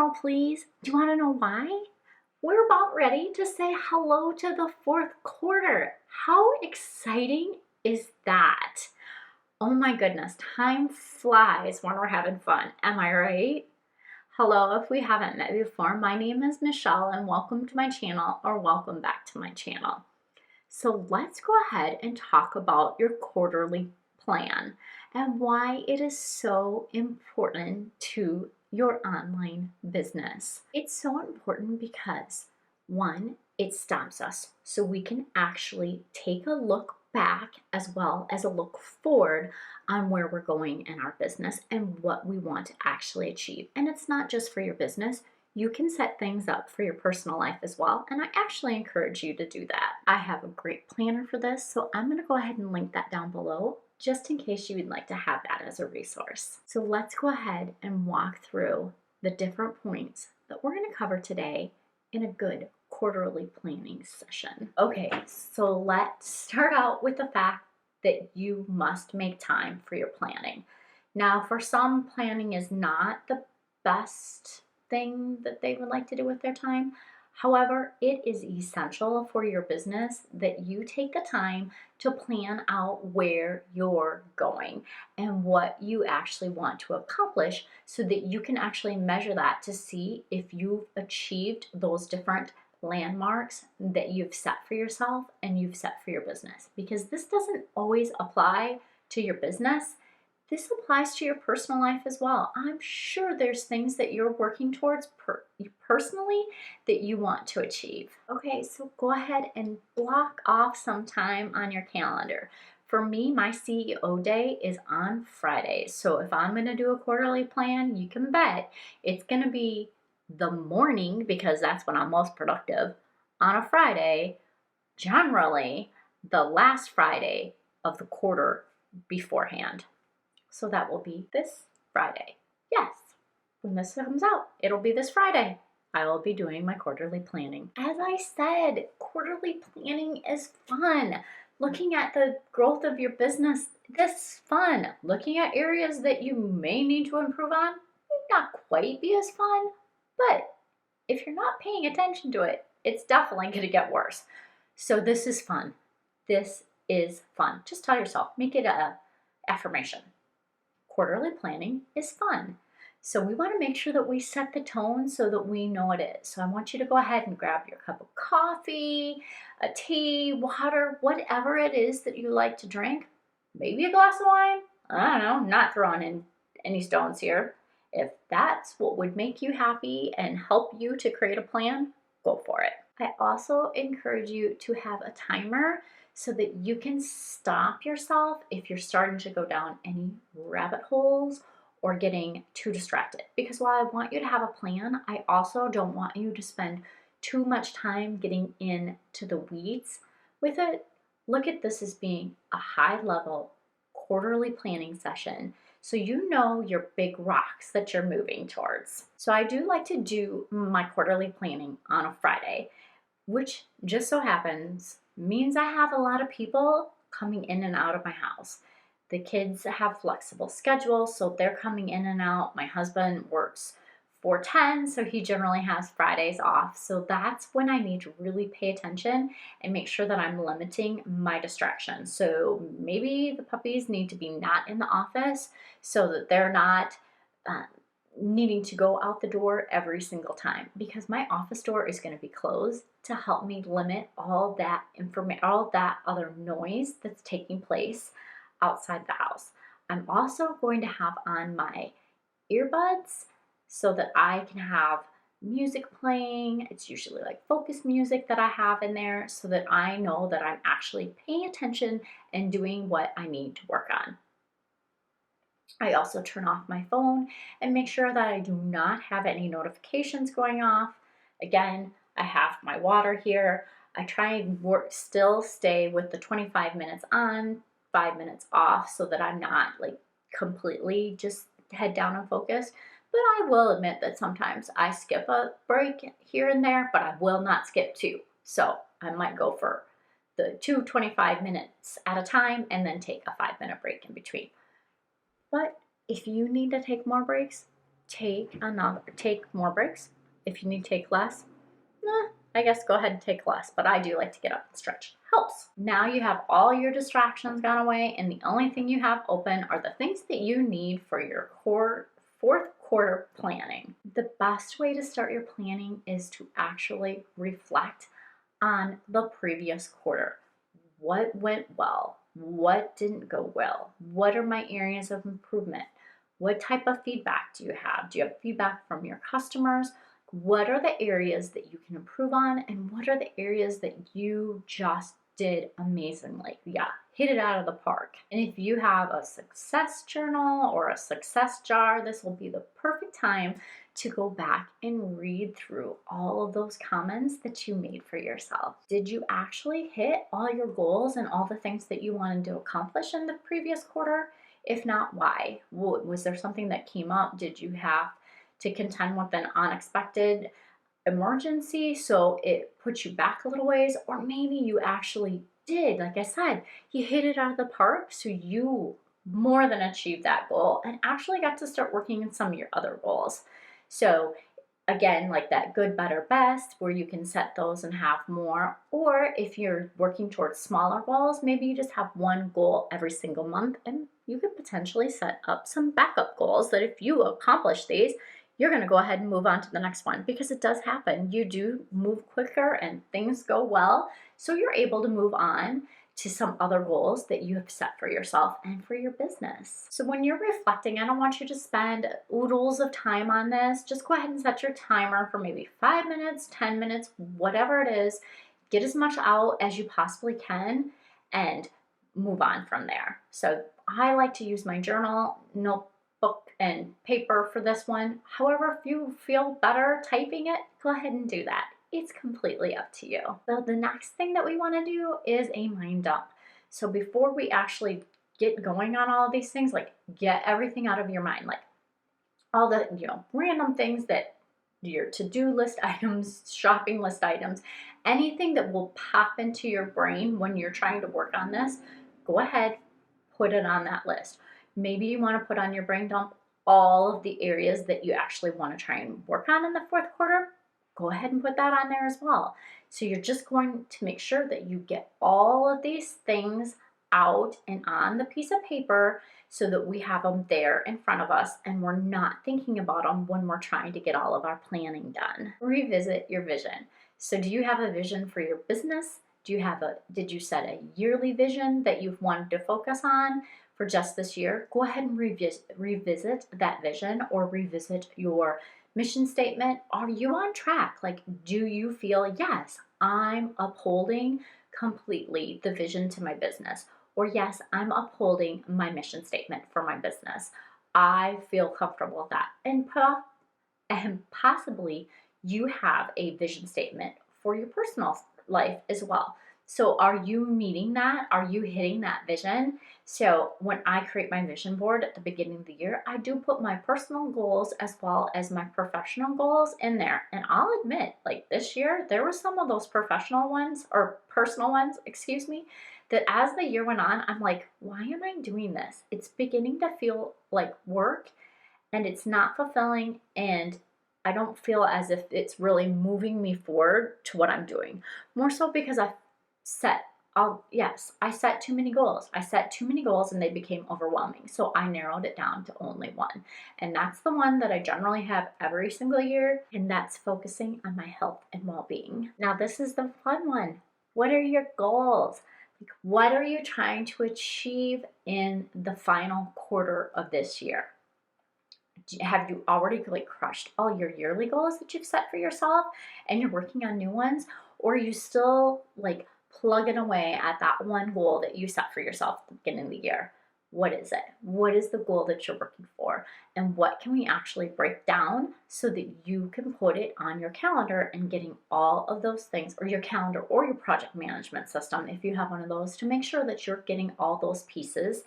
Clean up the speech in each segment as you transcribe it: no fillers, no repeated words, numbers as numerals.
roll, please. Do you want to know why? We're about ready to say hello to the fourth quarter. How exciting is that? Oh my goodness, time flies when we're having fun. Am I right? Hello, if we haven't met before, my name is Michelle and welcome to my channel, or welcome back to my channel. So let's go ahead and talk about your quarterly plan and why it is so important to your online business. It's so important because one, it stops us so we can actually take a look back as well as a look forward on where we're going in our business and what we want to actually achieve. And it's not just for your business. You can set things up for your personal life as well, and I actually encourage you to do that. I have a great planner for this, so I'm going to go ahead and link that down below just in case you would like to have that as a resource. So let's go ahead and walk through the different points that we're going to cover today in a good quarterly planning session. Okay, so let's start out with the fact that you must make time for your planning. Now, for some, planning is not the best thing that they would like to do with their time. However, it is essential for your business that you take the time to plan out where you're going and what you actually want to accomplish so that you can actually measure that to see if you've achieved those different landmarks that you've set for yourself and you've set for your business. Because this doesn't always apply to your business. This applies to your personal life as well. I'm sure there's things that you're working towards personally that you want to achieve. Okay, so go ahead and block off some time on your calendar. For me, my CEO day is on Fridays. So if I'm going to do a quarterly plan, you can bet it's going to be the morning because that's when I'm most productive on a Friday, generally the last Friday of the quarter beforehand. So that will be this Friday. Yes, when this comes out, it'll be this Friday. I will be doing my quarterly planning. As I said, quarterly planning is fun. Looking at the growth of your business, this is fun. Looking at areas that you may need to improve on, may not quite be as fun, but if you're not paying attention to it, it's definitely going to get worse. So this is fun. This is fun. Just tell yourself, make it a affirmation. Quarterly planning is fun. So we want to make sure that we set the tone so that we know it is. So I want you to go ahead and grab your cup of coffee, a tea, water, whatever it is that you like to drink. Maybe a glass of wine. I don't know, not throwing in any stones here. If that's what would make you happy and help you to create a plan, go for it. I also encourage you to have a timer so that you can stop yourself if you're starting to go down any rabbit holes or getting too distracted. Because while I want you to have a plan, I also don't want you to spend too much time getting into the weeds with it. Look at this as being a high-level quarterly planning session so you know your big rocks that you're moving towards. So I do like to do my quarterly planning on a Friday, which just so happens means I have a lot of people coming in and out of my house. The kids have flexible schedules, so they're coming in and out. My husband works 4/10, so he generally has Fridays off. So that's when I need to really pay attention and make sure that I'm limiting my distractions. So maybe the puppies need to be not in the office so that they're not needing to go out the door every single time, because my office door is going to be closed to help me limit all that other noise that's taking place outside the house. I'm also going to have on my earbuds so that I can have music playing. It's usually like focus music that I have in there so that I know that I'm actually paying attention and doing what I need to work on. I also turn off my phone and make sure that I do not have any notifications going off. Again, I have my water here. I try and still stay with the 25 minutes on, 5 minutes off so that I'm not like completely just head down and focused. But I will admit that sometimes I skip a break here and there, but I will not skip two. So I might go for the 25 minutes at a time and then take a 5-minute break in between. But if you need to take more breaks, take more breaks. If you need to take less, I guess go ahead and take less, but I do like to get up and stretch. Helps. Now you have all your distractions gone away, and the only thing you have open are the things that you need for your fourth quarter planning. The best way to start your planning is to actually reflect on the previous quarter. What went well? What didn't go well? What are my areas of improvement? What type of feedback do you have? Do you have feedback from your customers? What are the areas that you can improve on, and what are the areas that you just did amazingly? Yeah, hit it out of the park. And if you have a success journal or a success jar, this will be the perfect time to go back and read through all of those comments that you made for yourself. Did you actually hit all your goals and all the things that you wanted to accomplish in the previous quarter? If not, why? Was there something that came up? Did you have to contend with an unexpected emergency, so it puts you back a little ways? Or maybe you actually did, like I said, you hit it out of the park, so you more than achieved that goal and actually got to start working on some of your other goals. So again, like that good, better, best, where you can set those and have more. Or if you're working towards smaller goals, maybe you just have one goal every single month, and you could potentially set up some backup goals that if you accomplish these, you're going to go ahead and move on to the next one, because it does happen. You do move quicker and things go well, so you're able to move on to some other goals that you have set for yourself and for your business. So when you're reflecting, I don't want you to spend oodles of time on this. Just go ahead and set your timer for maybe 5 minutes, 10 minutes, whatever it is. Get as much out as you possibly can and move on from there. So I like to use my journal, notebook, and paper for this one. However, if you feel better typing it, go ahead and do that. It's completely up to you. So the next thing that we want to do is a mind dump. So before we actually get going on all of these things, like get everything out of your mind, like all the random things that your to-do list items, shopping list items, anything that will pop into your brain when you're trying to work on this, go ahead, put it on that list. Maybe you want to put on your brain dump all of the areas that you actually want to try and work on in the fourth quarter. Go ahead and put that on there as well. So you're just going to make sure that you get all of these things out and on the piece of paper so that we have them there in front of us and we're not thinking about them when we're trying to get all of our planning done. Revisit your vision. So do you have a vision for your business? Did you set a yearly vision that you've wanted to focus on for just this year? Go ahead and revisit that vision, or revisit your mission statement. Are you on track? Like, do you feel, yes, I'm upholding completely the vision to my business? Or yes, I'm upholding my mission statement for my business. I feel comfortable with that. And possibly you have a vision statement for your personal life as well. So are you meeting that? Are you hitting that vision? So when I create my vision board at the beginning of the year, I do put my personal goals as well as my professional goals in there. And I'll admit, like this year, there were some of those professional ones, or personal ones, excuse me, that as the year went on, I'm like, why am I doing this? It's beginning to feel like work, and it's not fulfilling, and I don't feel as if it's really moving me forward to what I'm doing. More so because I set too many goals. I set too many goals and they became overwhelming. So I narrowed it down to only one. And that's the one that I generally have every single year. And that's focusing on my health and well-being. Now, this is the fun one. What are your goals? Like, what are you trying to achieve in the final quarter of this year? Have you already crushed all your yearly goals that you've set for yourself and you're working on new ones? Or are you still plugging away at that one goal that you set for yourself at the beginning of the year? What is it? What is the goal that you're working for? And what can we actually break down so that you can put it on your calendar and getting all of those things, or your calendar or your project management system, if you have one of those, to make sure that you're getting all those pieces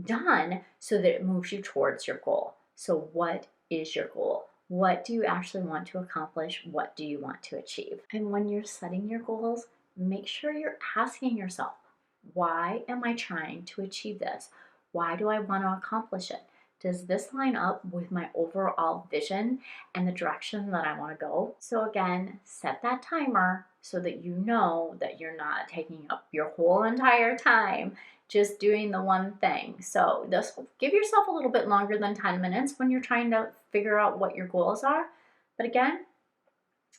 done so that it moves you towards your goal. So what is your goal? What do you actually want to accomplish? What do you want to achieve? And when you're setting your goals, make sure you're asking yourself, why am I trying to achieve this? Why do I want to accomplish it? does this line up with my overall vision and the direction that I want to go? So again, set that timer so that you know that you're not taking up your whole entire time just doing the one thing. So this will give yourself a little bit longer than 10 minutes when you're trying to figure out what your goals are. But again,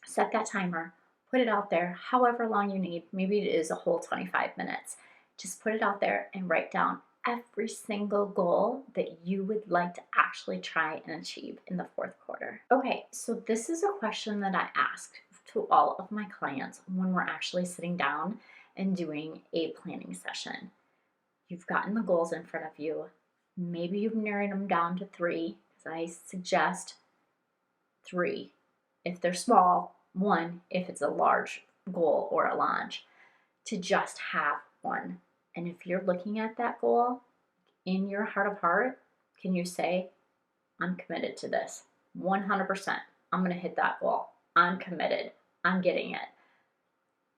set that timer, put it out there however long you need. Maybe it is a whole 25 minutes. Just put it out there and write down every single goal that you would like to actually try and achieve in the fourth quarter. Okay, so this is a question that I ask to all of my clients when we're actually sitting down and doing a planning session. You've gotten the goals in front of you. Maybe you've narrowed them down to 3, because I suggest 3 if they're small, 1 if it's a large goal or a launch, to just have one. And if you're looking at that goal in your heart of heart, can you say, I'm committed to this 100%. I'm going to hit that goal. I'm committed. I'm getting it.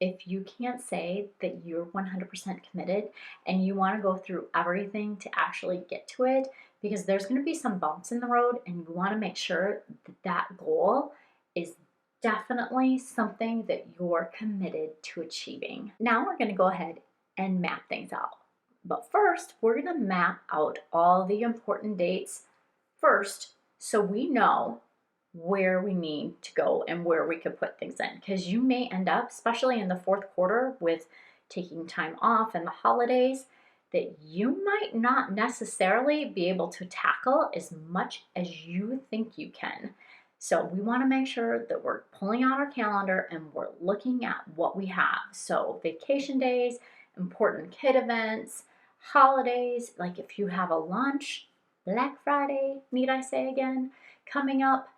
If you can't say that you're 100% committed and you want to go through everything to actually get to it, because there's going to be some bumps in the road, and you want to make sure that that goal is definitely something that you're committed to achieving. Now we're going to go ahead and map things out. But first, we're going to map out all the important dates first so we know where we need to go and where we could put things in. Because you may end up, especially in the fourth quarter with taking time off and the holidays, that you might not necessarily be able to tackle as much as you think you can. So we want to make sure that we're pulling out our calendar and we're looking at what we have. So vacation days, important kid events, holidays, like if you have a launch, Black Friday, need I say again, coming up,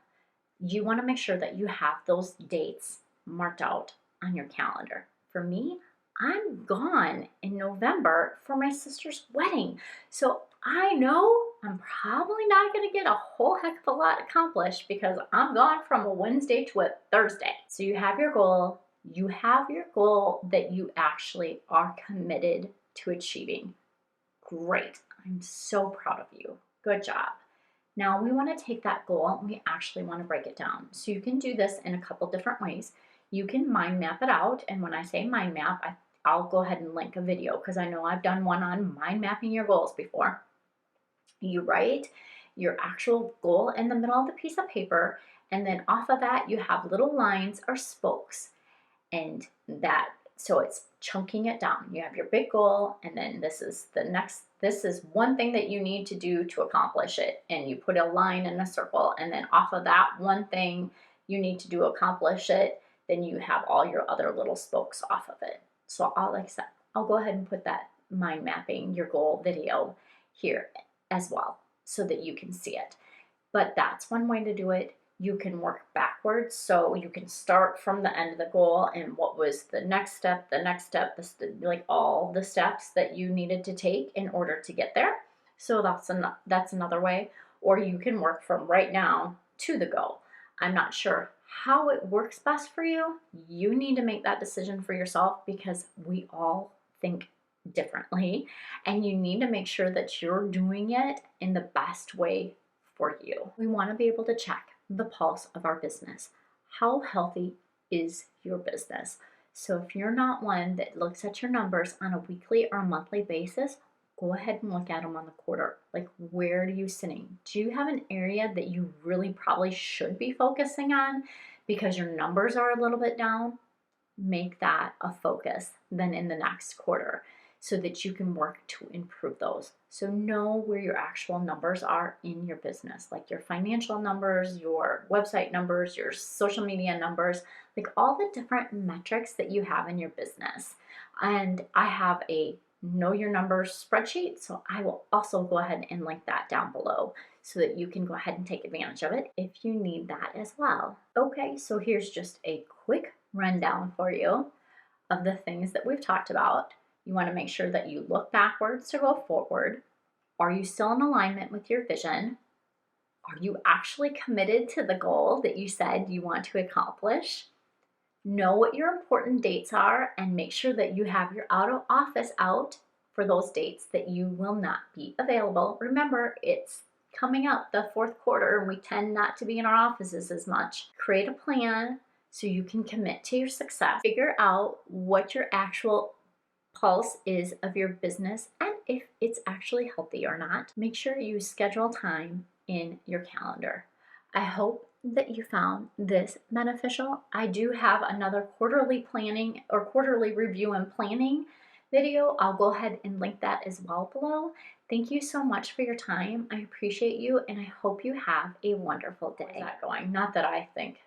you want to make sure that you have those dates marked out on your calendar. For me, I'm gone in November for my sister's wedding. So I know I'm probably not going to get a whole heck of a lot accomplished because I'm gone from a Wednesday to a Thursday. So you have your goal. You have your goal that you actually are committed to achieving. Great. I'm so proud of you. Good job. Now we want to take that goal and we actually want to break it down. So you can do this in a couple different ways. You can mind map it out. And when I say mind map, I'll go ahead and link a video because I know I've done one on mind mapping your goals before. You write your actual goal in the middle of the piece of paper, and then off of that you have little lines or spokes, and that, so it's chunking it down. You have your big goal, and then this is the next, this is one thing that you need to do to accomplish it, and you put a line in a circle, and then off of that one thing you need to do to accomplish it, then you have all your other little spokes off of it. So like I said, I'll go ahead and put that mind mapping your goal video here as well so that you can see it. But that's one way to do it. You can work backwards, so you can start from the end of the goal and what was the next step, like all the steps that you needed to take in order to get there. So that's another way. Or you can work from right now to the goal. I'm not sure how it works best for you. You need to make that decision for yourself because we all think differently, and you need to make sure that you're doing it in the best way for you. We want to be able to check the pulse of our business. How healthy is your business? So if you're not one that looks at your numbers on a weekly or monthly basis, go ahead and look at them on the quarter. Like, where are you sitting? Do you have an area that you really probably should be focusing on because your numbers are a little bit down? Make that a focus then in the next quarter, so that you can work to improve those. So know where your actual numbers are in your business, like your financial numbers, your website numbers, your social media numbers, like all the different metrics that you have in your business. And I have a know your numbers spreadsheet, so I will also go ahead and link that down below so that you can go ahead and take advantage of it if you need that as well. Okay, so here's just a quick rundown for you of the things that we've talked about. You want to make sure that you look backwards to go forward. Are you still in alignment with your vision? Are you actually committed to the goal that you said you want to accomplish? Know what your important dates are and make sure that you have your out of office out for those dates that you will not be available. Remember, it's coming up, the fourth quarter, and we tend not to be in our offices as much. Create a plan so you can commit to your success. Figure out what your actual pulse is of your business and if it's actually healthy or not. Make sure you schedule time in your calendar. I hope that you found this beneficial. I do have another quarterly planning or quarterly review and planning video. I'll go ahead and link that as well below. Thank you so much for your time. I appreciate you, and I hope you have a wonderful day. How's that going? Not that I think